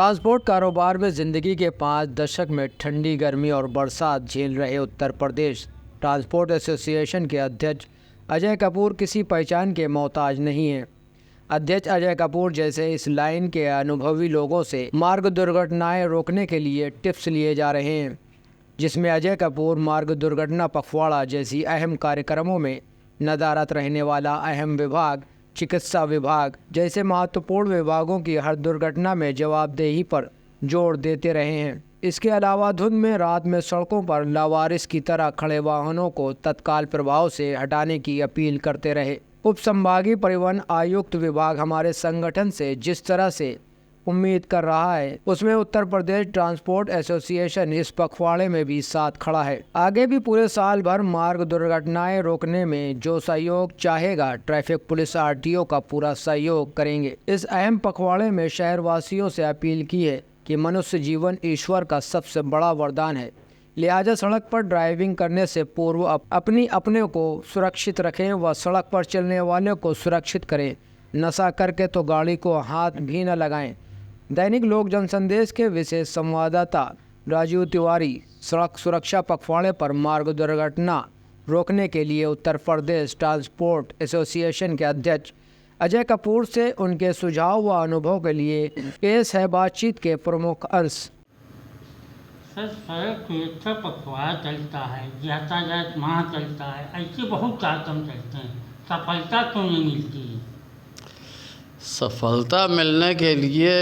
Transport कारोबार में ज़िंदगी के 5 दशक में ठंडी, गर्मी और बरसात झेल रहे उत्तर प्रदेश ट्रांसपोर्ट एसोसिएशन के अध्यक्ष अजय कपूर किसी पहचान के मोहताज नहीं हैं। अध्यक्ष अजय कपूर जैसे इस लाइन के अनुभवी लोगों से मार्ग दुर्घटनाएं रोकने के लिए टिप्स लिए जा रहे हैं, जिसमें अजय कपूर मार्ग दुर्घटना पखवाड़ा जैसी अहम कार्यक्रमों में नदारत रहने वाला अहम विभाग चिकित्सा विभाग जैसे महत्वपूर्ण विभागों की हर दुर्घटना में जवाबदेही पर जोर देते रहे हैं। इसके अलावा धुंध में रात में सड़कों पर लावारिस की तरह खड़े वाहनों को तत्काल प्रभाव से हटाने की अपील करते रहे। उप संभागीय परिवहन आयुक्त विभाग हमारे संगठन से जिस तरह से उम्मीद कर रहा है, उसमें उत्तर प्रदेश ट्रांसपोर्ट एसोसिएशन इस पखवाड़े में भी साथ खड़ा है। आगे भी पूरे साल भर मार्ग दुर्घटनाएं रोकने में जो सहयोग चाहेगा, ट्रैफिक पुलिस आरटीओ का पूरा सहयोग करेंगे। इस अहम पखवाड़े में शहरवासियों से अपील की है कि मनुष्य जीवन ईश्वर का सबसे बड़ा वरदान है, लिहाजा सड़क पर ड्राइविंग करने से पूर्व अपने को सुरक्षित रखें व सड़क पर चलने वालों को सुरक्षित करें। नशा करके तो गाड़ी को हाथ भी न लगाएं। दैनिक लोक जनसंदेश के विशेष संवाददाता राजीव तिवारी सड़क सुरक्षा पखवाड़े पर मार्ग दुर्घटना रोकने के लिए उत्तर प्रदेश ट्रांसपोर्ट एसोसिएशन के अध्यक्ष अजय कपूर से उनके सुझाव व अनुभव के लिए पेश है बातचीत के प्रमुख अंश। सर, सड़क सुरक्षा पखवाड़ा चलता है, यातायात माह चलता है, ऐसे बहुत कार्यक्रम चलते हैं, सफलता क्यों नहीं मिलती? सफलता मिलने के लिए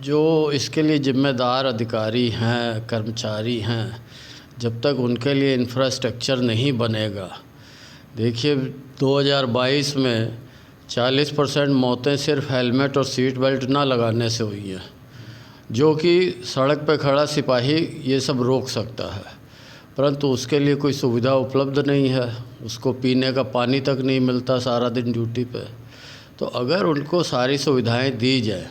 जो इसके लिए जिम्मेदार अधिकारी हैं, कर्मचारी हैं, जब तक उनके लिए इंफ्रास्ट्रक्चर नहीं बनेगा। देखिए 2022 में 40% मौतें सिर्फ हेलमेट और सीट बेल्ट ना लगाने से हुई हैं, जो कि सड़क पर खड़ा सिपाही ये सब रोक सकता है, परंतु उसके लिए कोई सुविधा उपलब्ध नहीं है। उसको पीने का पानी तक नहीं मिलता सारा दिन ड्यूटी पे। तो अगर उनको सारी सुविधाएं दी जाए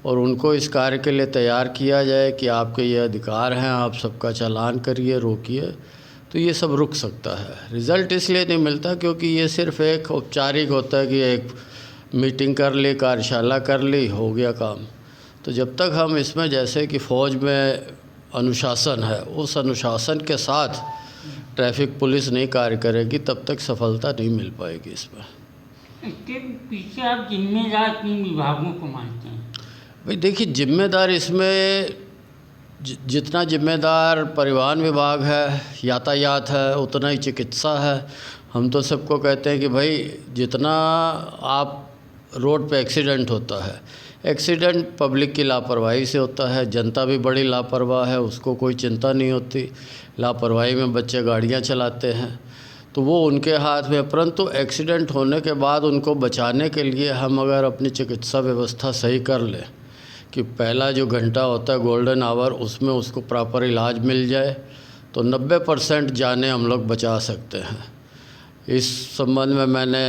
और उनको इस कार्य के लिए तैयार किया जाए कि आपके ये अधिकार हैं, आप सबका चालान करिए, रोकिए, तो ये सब रुक सकता है। रिज़ल्ट इसलिए नहीं मिलता क्योंकि ये सिर्फ एक औपचारिक होता है कि एक मीटिंग कर ली, कार्यशाला कर ली, हो गया काम। तो जब तक हम इसमें जैसे कि फ़ौज में अनुशासन है, उस अनुशासन के साथ ट्रैफिक पुलिस नहीं कार्य करेगी, तब तक सफलता नहीं मिल पाएगी इसमें। इसके पीछे आप जिम्मेदार किन विभागों को मानते हैं? भाई देखिए, जिम्मेदार इसमें जितना जिम्मेदार परिवहन विभाग है, यातायात है, उतना ही चिकित्सा है। हम तो सबको कहते हैं कि भाई जितना आप रोड पे एक्सीडेंट होता है, एक्सीडेंट पब्लिक की लापरवाही से होता है। जनता भी बड़ी लापरवाह है, उसको कोई चिंता नहीं होती। लापरवाही में बच्चे गाड़ियाँ चलाते हैं, तो वो उनके हाथ में। परंतु एक्सीडेंट होने के बाद उनको बचाने के लिए हम अगर अपनी चिकित्सा व्यवस्था सही कर लें कि पहला जो घंटा होता है गोल्डन आवर, उसमें उसको प्रॉपर इलाज मिल जाए, तो 90% जानें हम लोग बचा सकते हैं। इस संबंध में मैंने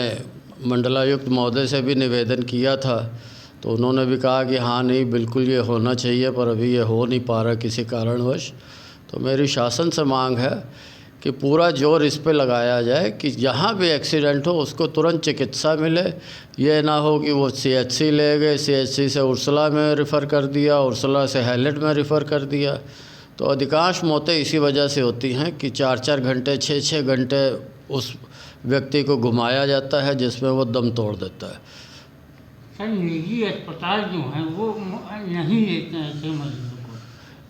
मंडलायुक्त महोदय से भी निवेदन किया था, तो उन्होंने भी कहा कि हाँ नहीं, बिल्कुल ये होना चाहिए, पर अभी ये हो नहीं पा रहा किसी कारणवश। तो मेरी शासन से मांग है कि पूरा जोर इस पे लगाया जाए कि जहाँ भी एक्सीडेंट हो उसको तुरंत चिकित्सा मिले। ये ना हो कि वो CHC ले गए, CHC से उर्सला में रेफ़र कर दिया, उर्सला से हैलेट में रेफ़र कर दिया। तो अधिकांश मौतें इसी वजह से होती हैं कि 4-4 घंटे 6-6 घंटे उस व्यक्ति को घुमाया जाता है, जिसमें वो दम तोड़ देता है। सर, निजी अस्पताल जो हैं वो नहीं लेते हैं ऐसे मरीजों को।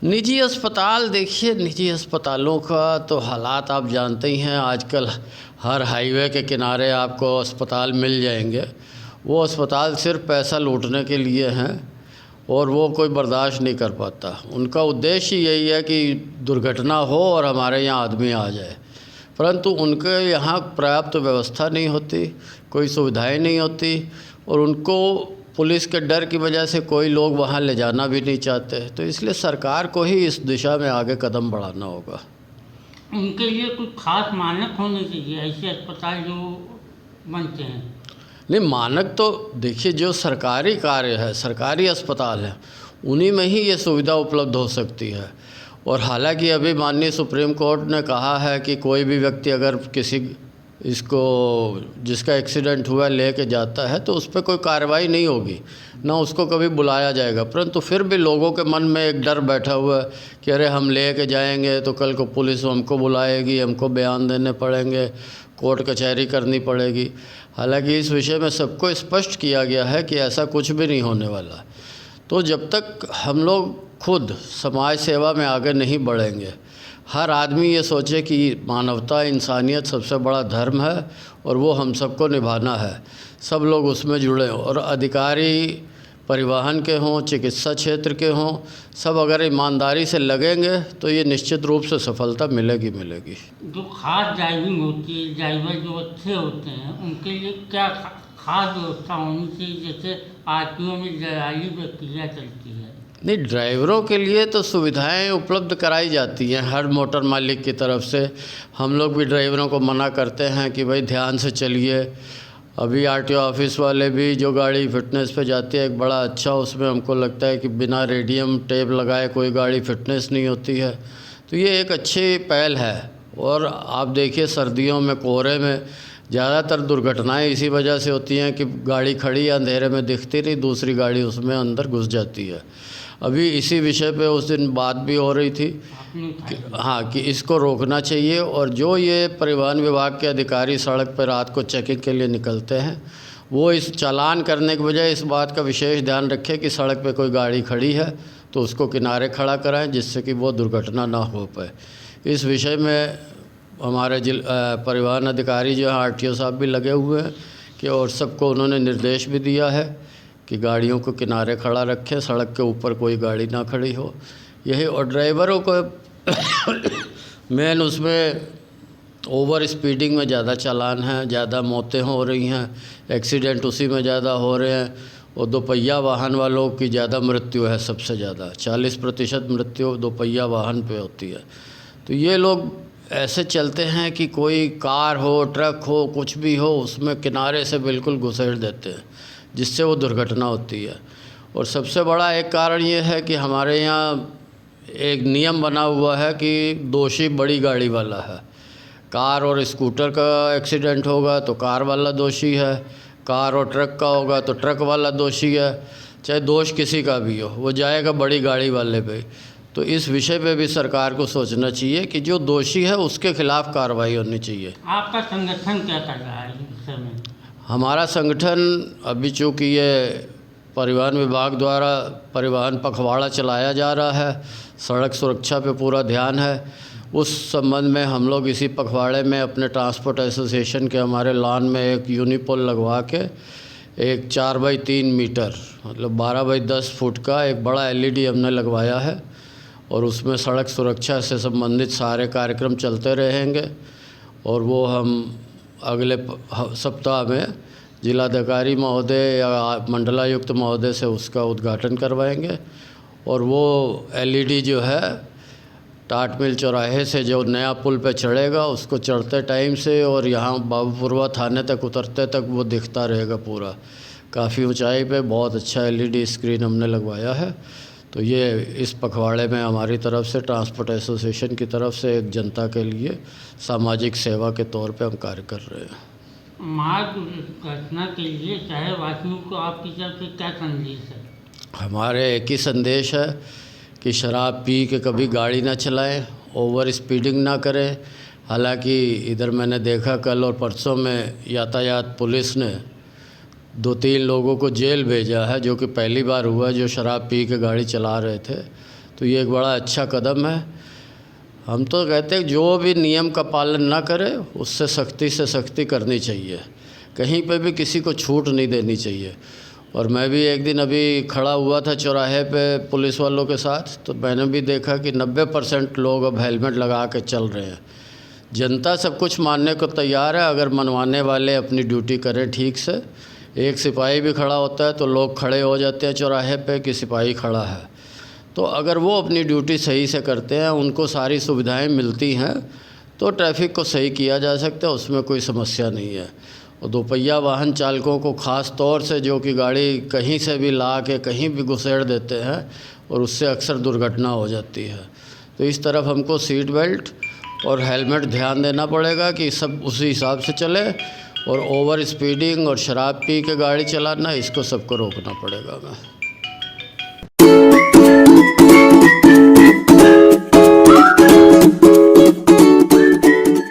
निजी अस्पताल, देखिए निजी अस्पतालों का तो हालात आप जानते ही हैं। आजकल हर हाईवे के किनारे आपको अस्पताल मिल जाएंगे। वो अस्पताल सिर्फ पैसा लूटने के लिए हैं और वो कोई बर्दाश्त नहीं कर पाता। उनका उद्देश्य यही है कि दुर्घटना हो और हमारे यहाँ आदमी आ जाए, परंतु उनके यहाँ पर्याप्त व्यवस्था नहीं होती, कोई सुविधाएं नहीं होती, और उनको पुलिस के डर की वजह से कोई लोग वहाँ ले जाना भी नहीं चाहते। तो इसलिए सरकार को ही इस दिशा में आगे कदम बढ़ाना होगा। उनके लिए कुछ खास मानक होने चाहिए, ऐसे अस्पताल जो बनते हैं। नहीं, मानक तो देखिए जो सरकारी कार्य है, सरकारी अस्पताल है, उन्हीं में ही ये सुविधा उपलब्ध हो सकती है। और हालांकि अभी माननीय सुप्रीम कोर्ट ने कहा है कि कोई भी व्यक्ति अगर किसी इसको जिसका एक्सीडेंट हुआ लेके जाता है तो उस पर कोई कार्रवाई नहीं होगी, ना उसको कभी बुलाया जाएगा। परंतु फिर भी लोगों के मन में एक डर बैठा हुआ है कि अरे हम लेके जाएंगे तो कल को पुलिस हमको बुलाएगी, हमको बयान देने पड़ेंगे, कोर्ट कचहरी करनी पड़ेगी। हालांकि इस विषय में सबको स्पष्ट किया गया है कि ऐसा कुछ भी नहीं होने वाला। तो जब तक हम लोग खुद समाज सेवा में आगे नहीं बढ़ेंगे, हर आदमी ये सोचे कि मानवता, इंसानियत सबसे बड़ा धर्म है और वो हम सबको निभाना है, सब लोग उसमें जुड़े हों, और अधिकारी परिवहन के हों, चिकित्सा क्षेत्र के हों, सब अगर ईमानदारी से लगेंगे तो ये निश्चित रूप से सफलता मिलेगी। जो खास ड्राइविंग होती है, ड्राइवर जो अच्छे होते हैं उनके लिए क्या खास व्यवस्था होनी चाहिए, जैसे आरटीओ में जाली प्रक्रिया चलती है? नहीं, ड्राइवरों के लिए तो सुविधाएं उपलब्ध कराई जाती हैं हर मोटर मालिक की तरफ से। हम लोग भी ड्राइवरों को मना करते हैं कि भाई ध्यान से चलिए। अभी आरटीओ ऑफिस वाले भी जो गाड़ी फिटनेस पे जाती है, एक बड़ा अच्छा उसमें हमको लगता है कि बिना रेडियम टेप लगाए कोई गाड़ी फिटनेस नहीं होती है। तो ये एक अच्छी पहल है। और आप देखिए सर्दियों में कोहरे में ज़्यादातर दुर्घटनाएं इसी वजह से होती हैं कि गाड़ी खड़ी अंधेरे में दिखती नहीं, दूसरी गाड़ी उसमें अंदर घुस जाती है। अभी इसी विषय पे उस दिन बात भी हो रही थी कि इसको रोकना चाहिए। और जो ये परिवहन विभाग के अधिकारी सड़क पर रात को चेकिंग के लिए निकलते हैं, वो इस चालान करने के बजाय इस बात का विशेष ध्यान रखें कि सड़क पे कोई गाड़ी खड़ी है तो उसको किनारे खड़ा कराएं, जिससे कि वो दुर्घटना ना हो पाए। इस विषय में हमारे परिवहन अधिकारी जो हैं आरटीओ साहब भी लगे हुए हैं कि और सबको उन्होंने निर्देश भी दिया है कि गाड़ियों को किनारे खड़ा रखें, सड़क के ऊपर कोई गाड़ी ना खड़ी हो। यही, और ड्राइवरों को मेन उसमें ओवर स्पीडिंग में ज़्यादा चालान है, ज़्यादा मौतें हो रही हैं, एक्सीडेंट उसी में ज़्यादा हो रहे हैं। और दोपहिया वाहन वालों की ज़्यादा मृत्यु है, सबसे ज़्यादा 40% मृत्यु दोपहिया वाहन पे होती है। तो ये लोग ऐसे चलते हैं कि कोई कार हो, ट्रक हो, कुछ भी हो, उसमें किनारे से बिल्कुल घुसेड़ देते हैं, जिससे वो दुर्घटना होती है। और सबसे बड़ा एक कारण ये है कि हमारे यहाँ एक नियम बना हुआ है कि दोषी बड़ी गाड़ी वाला है। कार और स्कूटर का एक्सीडेंट होगा तो कार वाला दोषी है, कार और ट्रक का होगा तो ट्रक वाला दोषी है। चाहे दोष किसी का भी हो, वो जाएगा बड़ी गाड़ी वाले पे। तो इस विषय पे भी सरकार को सोचना चाहिए कि जो दोषी है उसके खिलाफ कार्रवाई होनी चाहिए। आपका संगठन क्या कर रहा है इस विषय में? हमारा संगठन अभी चूँकि ये परिवहन विभाग द्वारा परिवहन पखवाड़ा चलाया जा रहा है, सड़क सुरक्षा पे पूरा ध्यान है। उस संबंध में हम लोग इसी पखवाड़े में अपने ट्रांसपोर्ट एसोसिएशन के हमारे लॉन में एक यूनिपोल लगवा के एक 4x3 मीटर मतलब 12x10 फुट का एक बड़ा LED हमने लगवाया है। और उसमें सड़क सुरक्षा से संबंधित सारे कार्यक्रम चलते रहेंगे। और वो हम अगले सप्ताह में जिलाधिकारी महोदय या मंडलायुक्त महोदय से उसका उद्घाटन करवाएंगे। और वो LED जो है टाट मिल चौराहे से जो नया पुल पे चढ़ेगा, उसको चढ़ते टाइम से और यहाँ बाबूपुरवा थाने तक उतरते तक वो दिखता रहेगा पूरा। काफ़ी ऊंचाई पे बहुत अच्छा LED स्क्रीन हमने लगवाया है। तो ये इस पखवाड़े में हमारी तरफ से ट्रांसपोर्ट एसोसिएशन की तरफ से एक जनता के लिए सामाजिक सेवा के तौर पे हम कार्य कर रहे हैं। मार्ग घटना के लिए शहरवासियों को आपकी तरफ से क्या संदेश है? हमारे एक ही संदेश है कि शराब पी के कभी गाड़ी ना चलाएं, ओवर स्पीडिंग ना करें। हालांकि इधर मैंने देखा कल और परसों में यातायात पुलिस ने 2-3 लोगों को जेल भेजा है, जो कि पहली बार हुआ जो शराब पी के गाड़ी चला रहे थे। तो ये एक बड़ा अच्छा कदम है। हम तो कहते हैं जो भी नियम का पालन ना करे उससे सख्ती करनी चाहिए, कहीं पे भी किसी को छूट नहीं देनी चाहिए। और मैं भी एक दिन अभी खड़ा हुआ था चौराहे पे पुलिस वालों के साथ, तो मैंने भी देखा कि 90% लोग अब हेलमेट लगा के चल रहे हैं। जनता सब कुछ मानने को तैयार है अगर मनवाने वाले अपनी ड्यूटी करें ठीक से। एक सिपाही भी खड़ा होता है तो लोग खड़े हो जाते हैं चौराहे पे कि सिपाही खड़ा है। तो अगर वो अपनी ड्यूटी सही से करते हैं, उनको सारी सुविधाएं मिलती हैं, तो ट्रैफिक को सही किया जा सकता है, उसमें कोई समस्या नहीं है। और दोपहिया वाहन चालकों को ख़ास तौर से जो कि गाड़ी कहीं से भी ला के कहीं भी घुसेड़ देते हैं और उससे अक्सर दुर्घटना हो जाती है। तो इस तरफ हमको सीट बेल्ट और हेलमेट ध्यान देना पड़ेगा कि सब उसी हिसाब से चले, और ओवर स्पीडिंग और शराब पी के गाड़ी चलाना, इसको सबको रोकना पड़ेगा। मैं